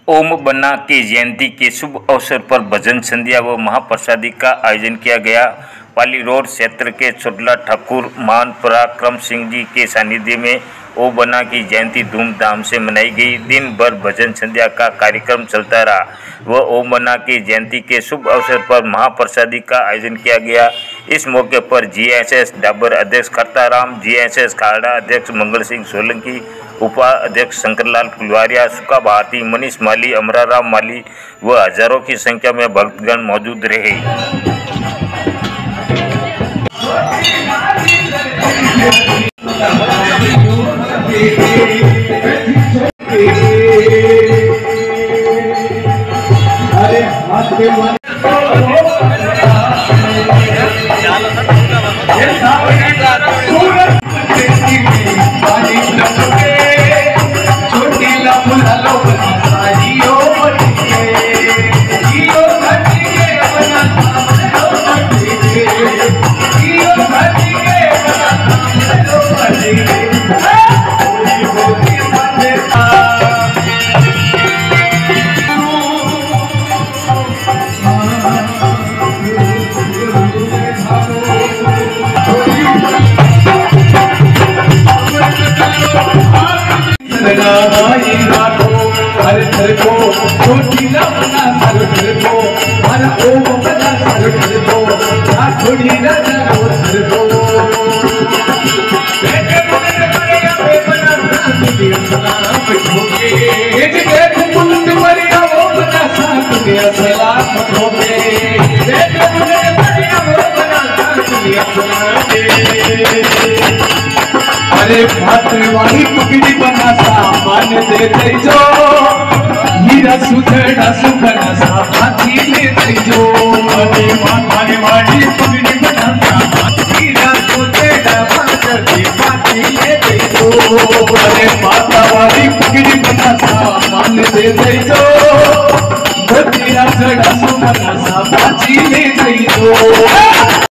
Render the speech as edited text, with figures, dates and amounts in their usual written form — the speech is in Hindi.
ओम बन्ना की जयंती के शुभ अवसर पर भजन संध्या व महाप्रसादी का आयोजन किया गया। पाली रोड क्षेत्र के छोटला ठाकुर महान पराक्रम सिंह जी के सानिध्य में ओम बन्ना की जयंती धूमधाम से मनाई गई। दिन भर भजन संध्या का कार्यक्रम चलता रहा व ओम बन्ना की जयंती के शुभ अवसर पर महाप्रसादी का आयोजन किया गया। इस मौके पर जीएसएस डाबर अध्यक्ष करताराम, जीएसएस खाड़ा अध्यक्ष मंगल सिंह सोलंकी, उपाध्यक्ष शंकरलाल फुलवारिया, सुका भारती, मनीष माली, अमराराम माली व हजारों की संख्या में भक्तगण मौजूद रहे। अरे भातवाही पकड़ी बना सामान दे जो हीरा सुधड़ा सुखना साथी ले जो। अरे भातवाही पकड़ी बना सामान हीरा सुधड़ा साथी ले जो। अरे भातवाही पकड़ी बना सामान दे जो हीरा सुधड़ा सुखना साथी ले जो।